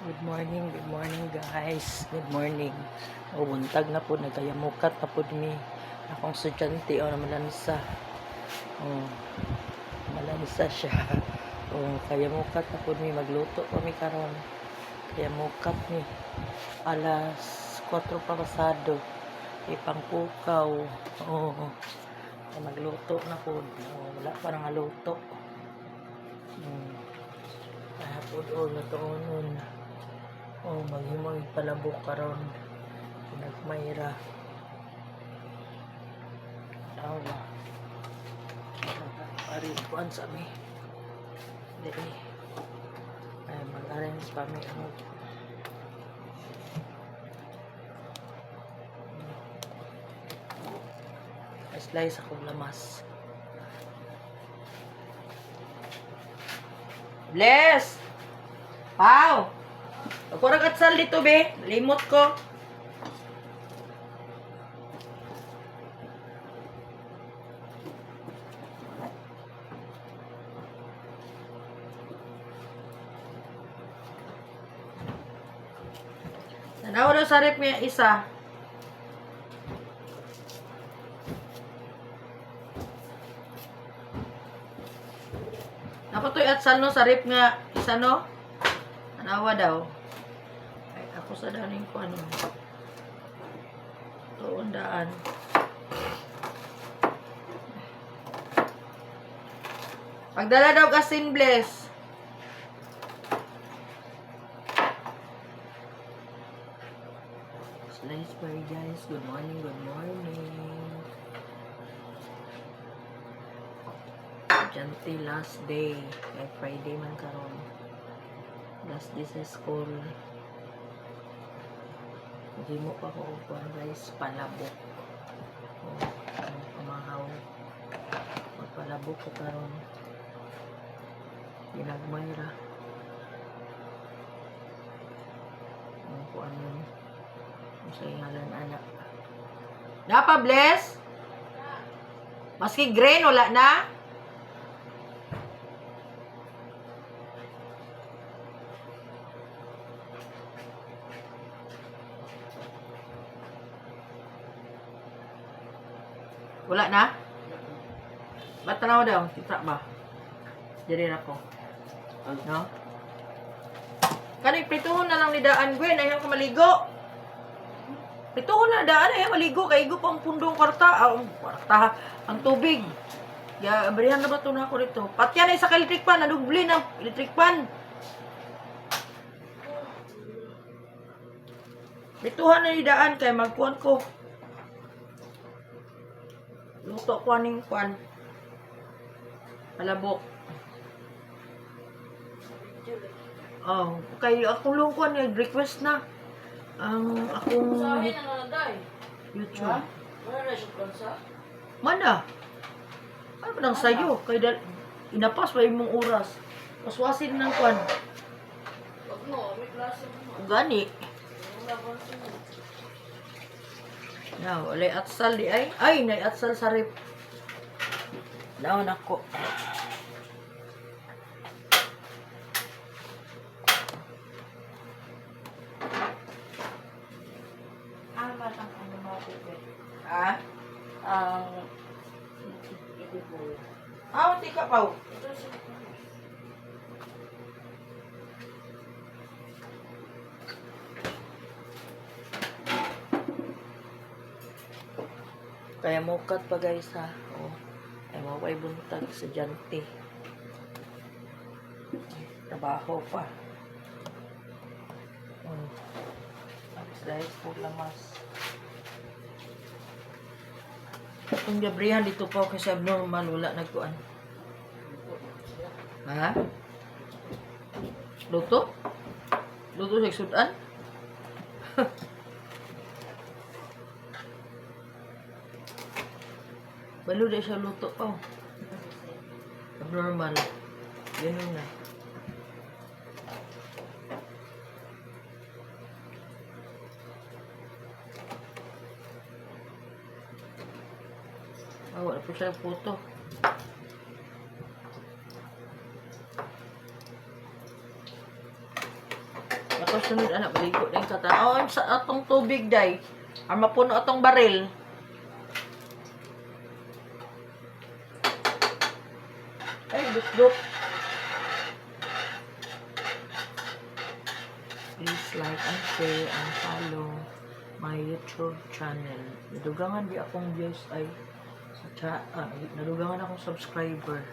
Good morning guys. Good morning. O buntag na po nagayamukat na po ni akong estudyante o malansa. O malansa siya. O kayamukat na po ni magluto kami karon. Kayamukat ni alas 4 pa pasado. Ipangpukaw. O magluto na po. Wala pa nang luto. Hapon o natuon. Maghimoy palabok karon pinagmayra tawa ari kuan sa mi dili ay mag-arrange pa mi ang slice ako lamas. Bless Pau, ako ragatsal dito be, limot ko. Tanaw daw sa rep niya isa. Ako to'y atsal no sa rep nga isa no. Tanawa daw. Ay, ako sa daning ko ano. Tuon daan. Pagdala daw kasin bless. Slice pie guys. Good morning, good morning. Jante last day. Kaya Friday man karon. Last day sa school. Hindi mo pa ko kuhan guys. Palabok. Pamahaw. Magpalabok ko karon. Pinagmayra. Kuhan yun. Sa ihalan anak. Napa bless? Maski grain wala na? Wala na? Ba't tanaw daw? Kita ba? Jadi na ko. No? Kani, prituhon na lang ni daan, Gwen. Ayaw ko maligo. Prituhon na daan. Ayaw maligo. Kaigo pa ang pundong kwarta. Kwarta. Ang tubig. Ya, berihan na ba ito na ako dito? Patyan ay sa electric pan. Nadubli ng electric pan. Prituhan na ni daan. Kaya magkuhan ko. Luto ko aning kwan. Palabok. Kay akong lungkwan niya, request na. Ang akong YouTube. Mana? Ano ba nang sayo? Kay inapas pa yung mong oras. Paswasin ng kwan. Gani. Now, walay atsal di ay. Ay, nay atsal sa rip. Naon ako. Amat ang ano mo bebe. Ha? Ang tika pa. Kaya mukat pa guys ha. Ay maway buntag sa jante. Trabaho pa. Tapos dahil po lamas. Itong gabrihan dito po kasi abnormal. Wala nagkuan. Ha? Luto? Luto sa iksudan? Balo na siya luto pa. Abnormal. Ganun na. Wala po siya puto. Kasunod, anak, baligo na yung katan. Oh, sa atong tubig, day. Ang mapuno atong baril. Ay, duk-duk. Please like and share and follow my YouTube channel. Nadugangan di akong views ay nadugangan akong subscriber.